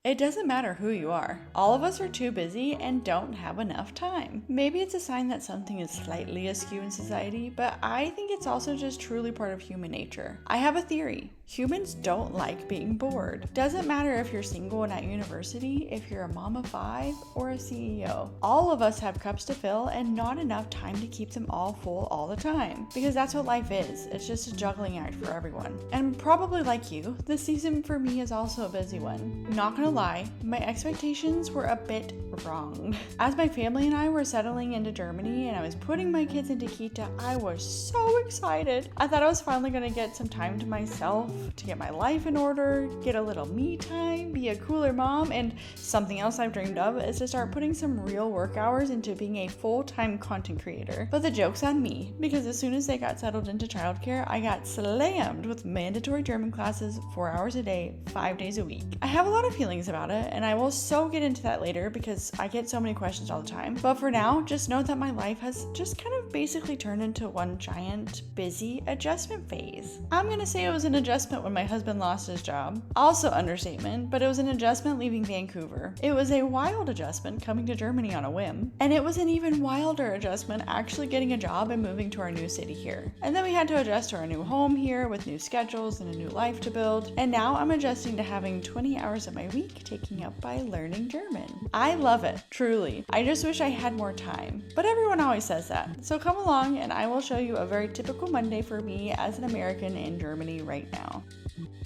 It doesn't matter who you are. All of us are too busy and don't have enough time. Maybe it's a sign that something is slightly askew in society, but I think it's also just truly part of human nature. I have a theory. Humans don't like being bored. Doesn't matter if you're single and at university, if you're a mom of five, or a CEO. All of us have cups to fill and not enough time to keep them all full all the time. Because that's what life is. It's just a juggling act for everyone. And probably like you, this season for me is also a busy one. Not gonna lie, my expectations were a bit wrong. As my family and I were settling into Germany and I was putting my kids into Kita, I was so excited. I thought I was finally gonna get some time to myself, to get my life in order, get a little me time, be a cooler mom, and something else I've dreamed of is to start putting some real work hours into being a full-time content creator. But the joke's on me, because as soon as they got settled into childcare, I got slammed with mandatory German classes 4 hours a day, 5 days a week. I have a lot of feelings about it, and I will so get into that later because I get so many questions all the time. But for now, just know that my life has just kind of basically turned into one giant, busy adjustment phase. I'm gonna say it was an adjustment when my husband lost his job. Also understatement, but it was an adjustment leaving Vancouver. It was a wild adjustment coming to Germany on a whim. And it was an even wilder adjustment actually getting a job and moving to our new city here. And then we had to adjust to our new home here with new schedules and a new life to build. And now I'm adjusting to having 20 hours of my week taken up by learning German. I love it, truly. I just wish I had more time. But everyone always says that. So come along and I will show you a very typical Monday for me as an American in Germany right now.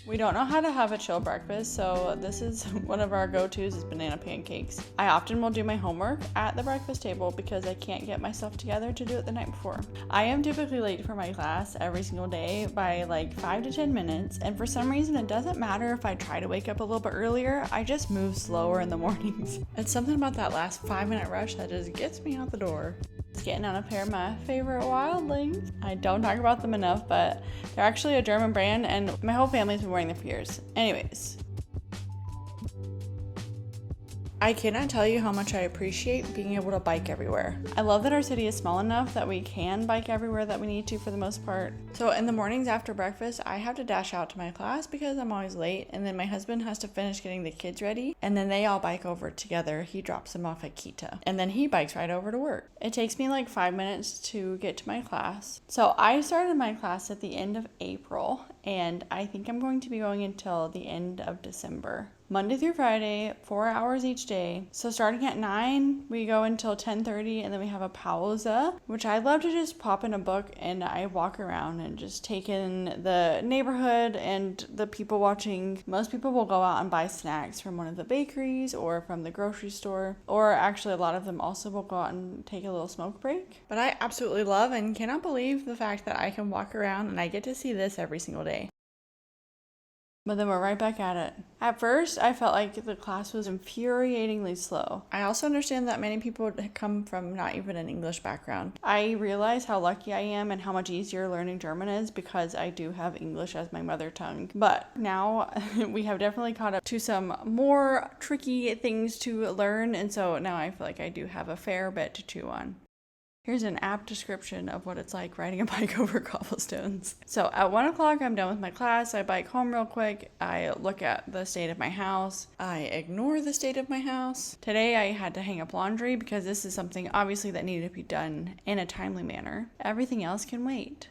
We don't know how to have a chill breakfast, so this is one of our go-tos is banana pancakes. I often will do my homework at the breakfast table because I can't get myself together to do it the night before. I am typically late for my class every single day by like 5 to 10 minutes, and for some reason it doesn't matter if I try to wake up a little bit earlier, I just move slower in the mornings. It's something about that last 5-minute rush that just gets me out the door. Getting on a pair of my favorite wildlings. I don't talk about them enough, but they're actually a German brand and my whole family's been wearing them for years. Anyways, I cannot tell you how much I appreciate being able to bike everywhere. I love that our city is small enough that we can bike everywhere that we need to for the most part. So in the mornings after breakfast, I have to dash out to my class because I'm always late, and then my husband has to finish getting the kids ready, and then they all bike over together. He drops them off at Kita, and then he bikes right over to work. It takes me like 5 minutes to get to my class. So I started my class at the end of April, and I think I'm going to be going until the end of December. Monday through Friday, 4 hours each day. So starting at 9, we go until 10:30, and then we have a pausa, which I love to just pop in a book and I walk around and just take in the neighborhood and the people watching. Most people will go out and buy snacks from one of the bakeries or from the grocery store, or actually a lot of them also will go out and take a little smoke break. But I absolutely love and cannot believe the fact that I can walk around and I get to see this every single day. But then we're right back at it. At first, I felt like the class was infuriatingly slow. I also understand that many people come from not even an English background. I realize how lucky I am and how much easier learning German is because I do have English as my mother tongue. But now we have definitely caught up to some more tricky things to learn, and so now I feel like I do have a fair bit to chew on. Here's an apt description of what it's like riding a bike over cobblestones. So at 1 o'clock, I'm done with my class. I bike home real quick. I look at the state of my house. I ignore the state of my house. Today, I had to hang up laundry because this is something obviously that needed to be done in a timely manner. Everything else can wait.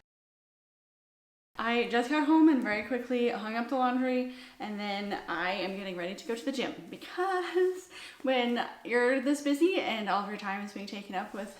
I just got home and very quickly hung up the laundry, and then I am getting ready to go to the gym because when you're this busy and all of your time is being taken up with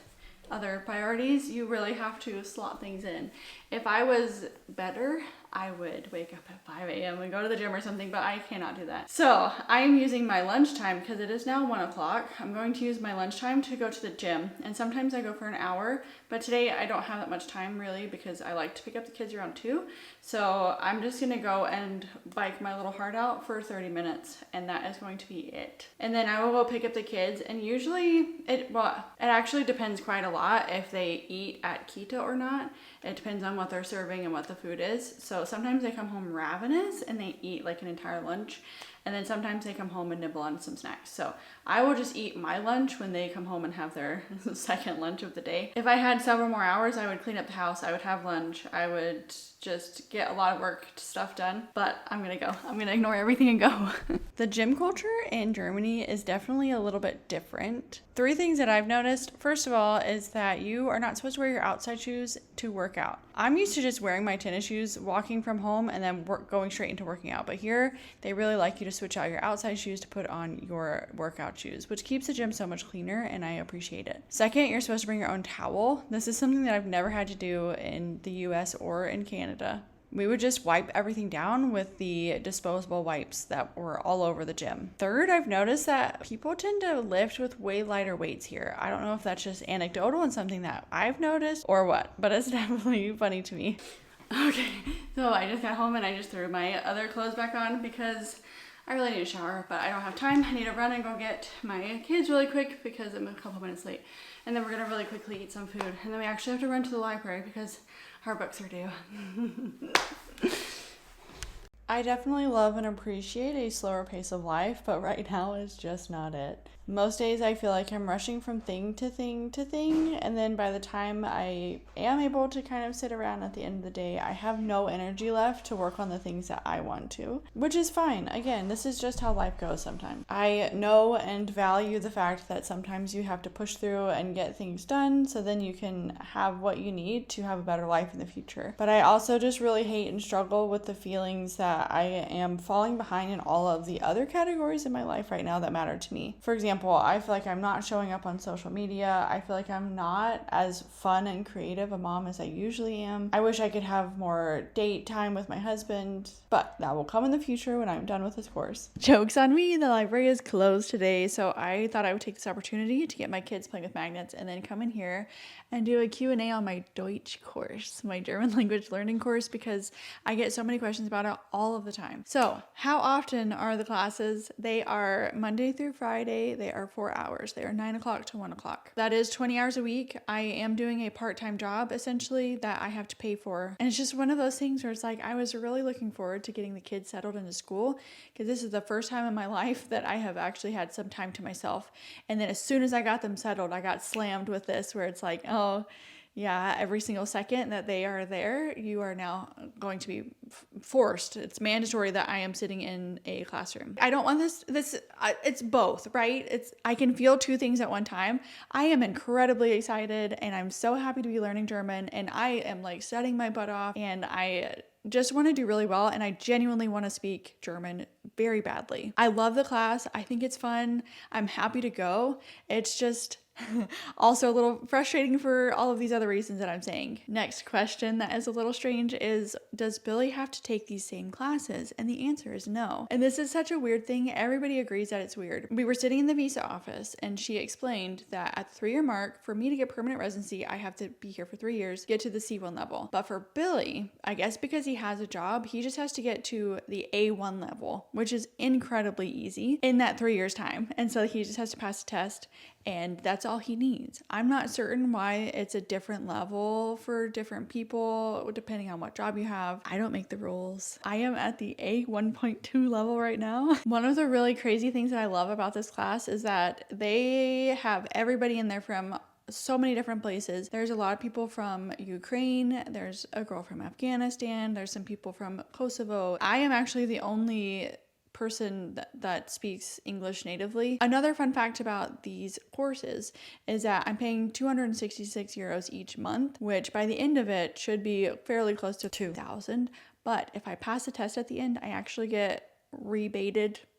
other priorities, you really have to slot things in. If I was better, I would wake up at 5 a.m. and go to the gym or something, but I cannot do that. So I am using my lunchtime because it is now 1 o'clock. I'm going to use my lunchtime to go to the gym, and sometimes I go for an hour, but today I don't have that much time really because I like to pick up the kids around 2. So I'm just gonna go and bike my little heart out for 30 minutes, and that is going to be it. And then I will go pick up the kids, and usually it actually depends quite a lot if they eat at Kita or not. It depends on what they're serving and what the food is. So sometimes they come home ravenous and they eat like an entire lunch. And then sometimes they come home and nibble on some snacks. So I will just eat my lunch when they come home and have their second lunch of the day. If I had several more hours, I would clean up the house, I would have lunch, I would just get a lot of work stuff done. But I'm gonna go. I'm gonna ignore everything and go. The gym culture in Germany is definitely a little bit different. 3 things that I've noticed. First of all is that you are not supposed to wear your outside shoes to work out. I'm used to just wearing my tennis shoes, walking from home, and then going straight into working out. But here, they really like you to switch out your outside shoes to put on your workout shoes, which keeps the gym so much cleaner, and I appreciate it. Second, you're supposed to bring your own towel. This is something that I've never had to do in the US or in Canada. We would just wipe everything down with the disposable wipes that were all over the gym. Third, I've noticed that people tend to lift with way lighter weights here. I don't know if that's just anecdotal and something that I've noticed or what, but it's definitely funny to me. Okay, so I just got home and I just threw my other clothes back on because I really need a shower, but I don't have time. I need to run and go get my kids really quick because I'm a couple minutes late. And then we're gonna really quickly eat some food. And then we actually have to run to the library because our books are due. I definitely love and appreciate a slower pace of life, but right now is just not it. Most days I feel like I'm rushing from thing to thing to thing, and then by the time I am able to kind of sit around at the end of the day, I have no energy left to work on the things that I want to, which is fine. Again, this is just how life goes sometimes. I know and value the fact that sometimes you have to push through and get things done so then you can have what you need to have a better life in the future. But I also just really hate and struggle with the feelings that I am falling behind in all of the other categories in my life right now that matter to me. For example, I feel like I'm not showing up on social media. I feel like I'm not as fun and creative a mom as I usually am. I wish I could have more date time with my husband, but that will come in the future when I'm done with this course. Joke's on me, the library is closed today, so I thought I would take this opportunity to get my kids playing with magnets and then come in here and do a Q&A on my Deutsch course, my German language learning course, because I get so many questions about it all of the time. So, how often are the classes? They are Monday through Friday. They are 4 hours. They are 9 o'clock to 1 o'clock. That is 20 hours a week. I am doing a part-time job, essentially, that I have to pay for. And it's just one of those things where it's like, I was really looking forward to getting the kids settled into school, because this is the first time in my life that I have actually had some time to myself. And then as soon as I got them settled, I got slammed with this, where it's like, oh, yeah, every single second that they are there, you are now going to be forced. It's mandatory that I am sitting in a classroom. I don't want it's both, right? I can feel 2 things at one time. I am incredibly excited and I'm so happy to be learning German, and I am like studying my butt off, and I just want to do really well, and I genuinely want to speak German very badly. I love the class. I think it's fun. I'm happy to go. It's just also a little frustrating for all of these other reasons that I'm saying. Next question that is a little strange is, does Billy have to take these same classes? And the answer is no. And this is such a weird thing. Everybody agrees that it's weird. We were sitting in the visa office and she explained that at the 3-year mark, for me to get permanent residency, I have to be here for 3 years, get to the C1 level. But for Billy, I guess because he has a job, he just has to get to the A1 level, which is incredibly easy in that 3 years time. And so he just has to pass a test, and that's all he needs. I'm not certain why it's a different level for different people, depending on what job you have. I don't make the rules. I am at the A1.2 level right now. One of the really crazy things that I love about this class is that they have everybody in there from so many different places. There's a lot of people from Ukraine, there's a girl from Afghanistan, there's some people from Kosovo. I am actually the only person that speaks English natively. Another fun fact about these courses is that I'm paying 266 euros each month, which by the end of it should be fairly close to 2,000. But if I pass the test at the end, I actually get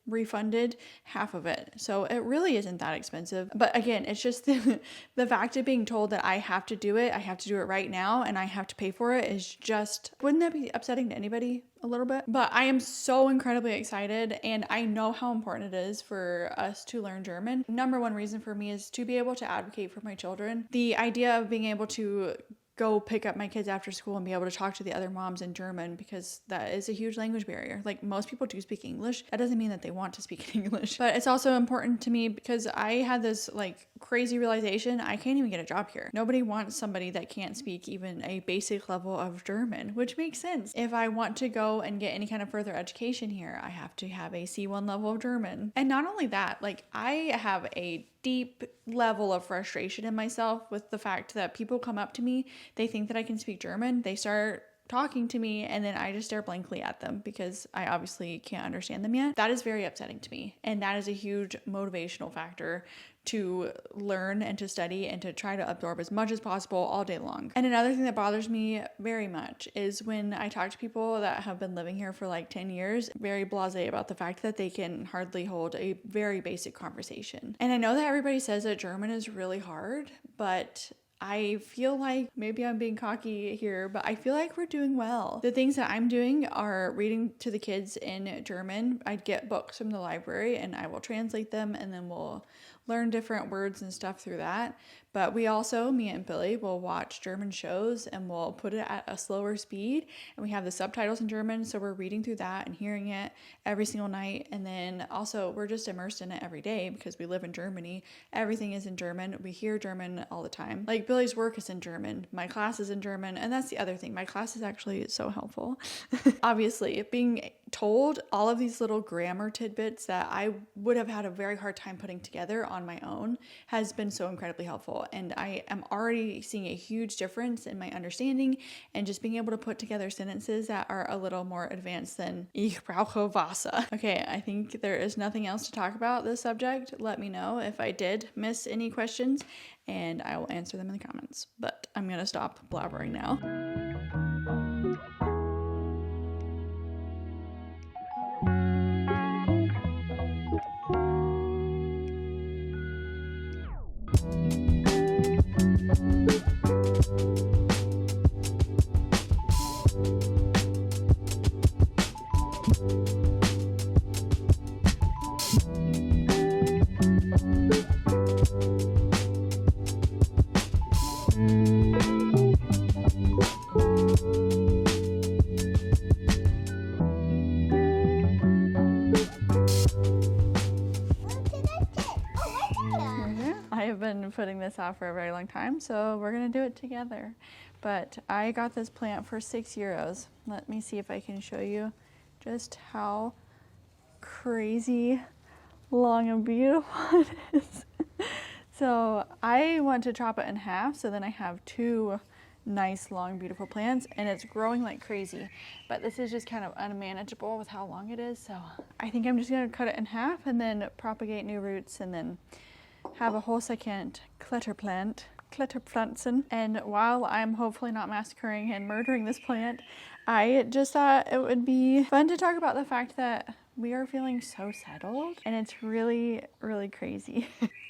refunded half of it. So it really isn't that expensive. But again, it's just the fact of being told that I have to do it right now, and I have to pay for it is just, wouldn't that be upsetting to anybody a little bit? But I am so incredibly excited, and I know how important it is for us to learn German. Number one reason for me is to be able to advocate for my children. The idea of being able to go pick up my kids after school and be able to talk to the other moms in German, because that is a huge language barrier. Like, most people do speak English. That doesn't mean that they want to speak English, but it's also important to me because I had this like crazy realization. I can't even get a job here. Nobody wants somebody that can't speak even a basic level of German, which makes sense. If I want to go and get any kind of further education here, I have to have a C1 level of German. And not only that, like, I have a deep level of frustration in myself with the fact that people come up to me, they think that I can speak German, they start talking to me, and then I just stare blankly at them because I obviously can't understand them yet. That is very upsetting to me, and that is a huge motivational factor to learn and to study and to try to absorb as much as possible all day long. And another thing that bothers me very much is when I talk to people that have been living here for like 10 years, very blasé about the fact that they can hardly hold a very basic conversation. And I know that everybody says that German is really hard, but I feel like, maybe I'm being cocky here, but I feel like we're doing well. The things that I'm doing are reading to the kids in German. I get books from the library and I will translate them, and then we'll learn different words and stuff through that. But we also, me and Billy, will watch German shows and we'll put it at a slower speed. And we have the subtitles in German, so we're reading through that and hearing it every single night. And then also we're just immersed in it every day because we live in Germany. Everything is in German. We hear German all the time. Like, Billy's work is in German. My class is in German. And that's the other thing. My class is actually so helpful. Obviously, being told all of these little grammar tidbits that I would have had a very hard time putting together on my own has been so incredibly helpful. And I am already seeing a huge difference in my understanding and just being able to put together sentences that are a little more advanced than Ich brauche Wasser. Okay, I think there is nothing else to talk about this subject. Let me know if I did miss any questions and I will answer them in the comments. But I'm gonna stop blabbering now. Putting this off for a very long time, so we're gonna do it together. But I got this plant for €6. Let me see if I can show you just how crazy long and beautiful it is. So I want to chop it in half, so then I have two nice long beautiful plants, and it's growing like crazy, but this is just kind of unmanageable with how long it is. So I think I'm just gonna cut it in half and then propagate new roots and then have a whole second Kletterpflanzen. And while I'm hopefully not massacring and murdering this plant, I just thought it would be fun to talk about the fact that we are feeling so settled, and it's really, really crazy.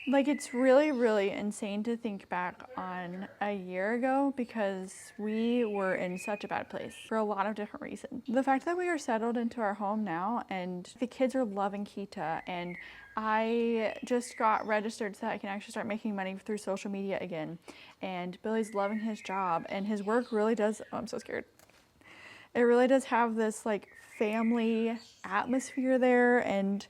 Like, it's really, really insane to think back on a year ago because we were in such a bad place for a lot of different reasons. The fact that we are settled into our home now and the kids are loving Kita, and I just got registered so that I can actually start making money through social media again. And Billy's loving his job, and his work really does, oh, I'm so scared. It really does have this like family atmosphere there, and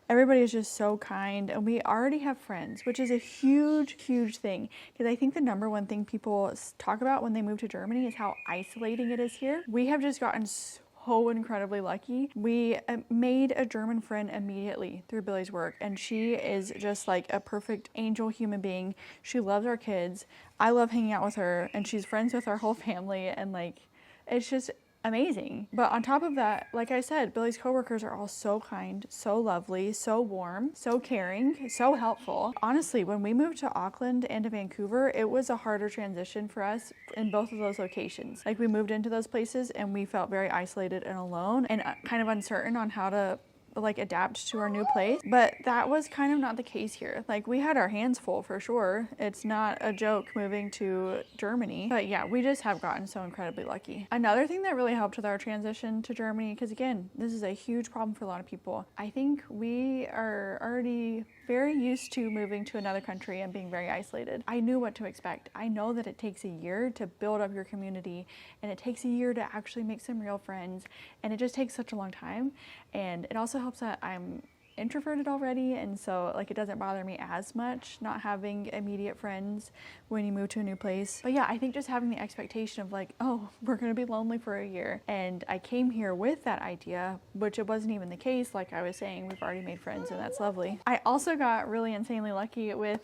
everybody is just so kind, and we already have friends, which is a huge, huge thing, because I think the number one thing people talk about when they move to Germany is how isolating it is here. We have just gotten so incredibly lucky. We made a German friend immediately through Billy's work, and she is just like a perfect angel human being. She loves our kids. I love hanging out with her, and she's friends with our whole family, and like, it's just amazing. But on top of that, like I said, Billy's coworkers are all so kind, so lovely, so warm, so caring, so helpful. Honestly, when we moved to Auckland and to Vancouver, it was a harder transition for us in both of those locations. Like, we moved into those places and we felt very isolated and alone and kind of uncertain on how to like adapt to our new place. But that was kind of not the case here. Like we had our hands full for sure. It's not a joke moving to Germany. But yeah, we just have gotten so incredibly lucky. Another thing that really helped with our transition to Germany, because again, this is a huge problem for a lot of people. I think we are already very used to moving to another country and being very isolated. I knew what to expect. I know that it takes a year to build up your community, and it takes a year to actually make some real friends, and it just takes such a long time. And it also helps that I'm introverted already, and so like it doesn't bother me as much not having immediate friends when you move to a new place. But yeah, I think just having the expectation of like, oh, we're gonna be lonely for a year, and I came here with that idea, which it wasn't even the case. Like I was saying, we've already made friends, and that's lovely. I also got really insanely lucky with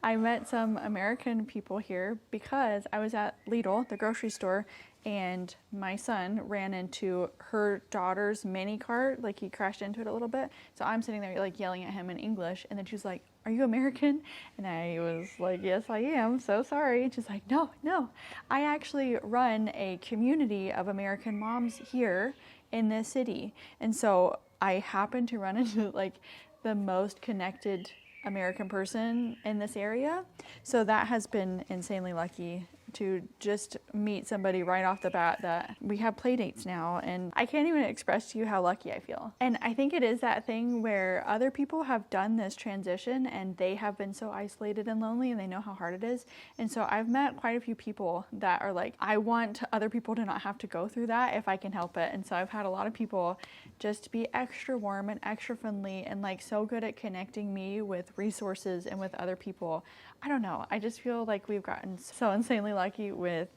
I met some American people here because I was at Lidl, the grocery store, and my son ran into her daughter's mini cart, like he crashed into it a little bit. So I'm sitting there like yelling at him in English, and then she's like, "Are you American?" And I was like, "Yes, I am. So sorry." And she's like, "No, no. I actually run a community of American moms here in this city." And so I happened to run into like the most connected American person in this area. So that has been insanely lucky to just meet somebody right off the bat that we have play dates now, and I can't even express to you how lucky I feel. And I think it is that thing where other people have done this transition and they have been so isolated and lonely, and they know how hard it is. And so I've met quite a few people that are like, I want other people to not have to go through that if I can help it. And so I've had a lot of people just be extra warm and extra friendly and like so good at connecting me with resources and with other people. I don't know. I just feel like we've gotten so insanely lucky with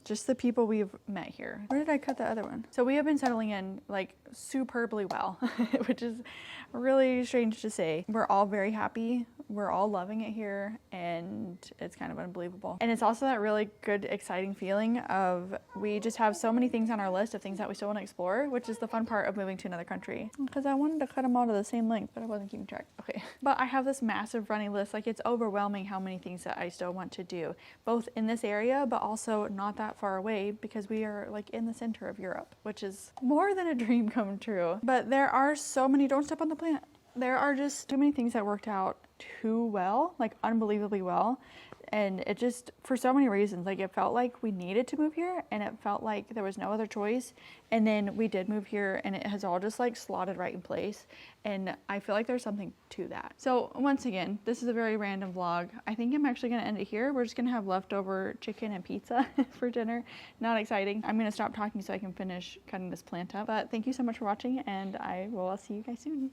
just the people we've met here. Where did I cut the other one? So we have been settling in like superbly well, which is really strange to say. We're all very happy. We're all loving it here, and it's kind of unbelievable. And it's also that really good, exciting feeling of we just have so many things on our list of things that we still want to explore, which is the fun part of moving to another country. Because I wanted to cut them all to the same length, but I wasn't keeping track. Okay. But I have this massive running list. Like it's overwhelming how many things that I still want to do, both in this area, but also not that far away, because we are like in the center of Europe, which is more than a dream come true. But there are so many, don't step on the plant. There are just too many things that worked out too well, like unbelievably well. And it just, for so many reasons, like it felt like we needed to move here, and it felt like there was no other choice. And then we did move here, and it has all just like slotted right in place. And I feel like there's something to that. So once again, this is a very random vlog. I think I'm actually gonna end it here. We're just gonna have leftover chicken and pizza for dinner. Not exciting. I'm gonna stop talking so I can finish cutting this plant up. But thank you so much for watching, and I will see you guys soon.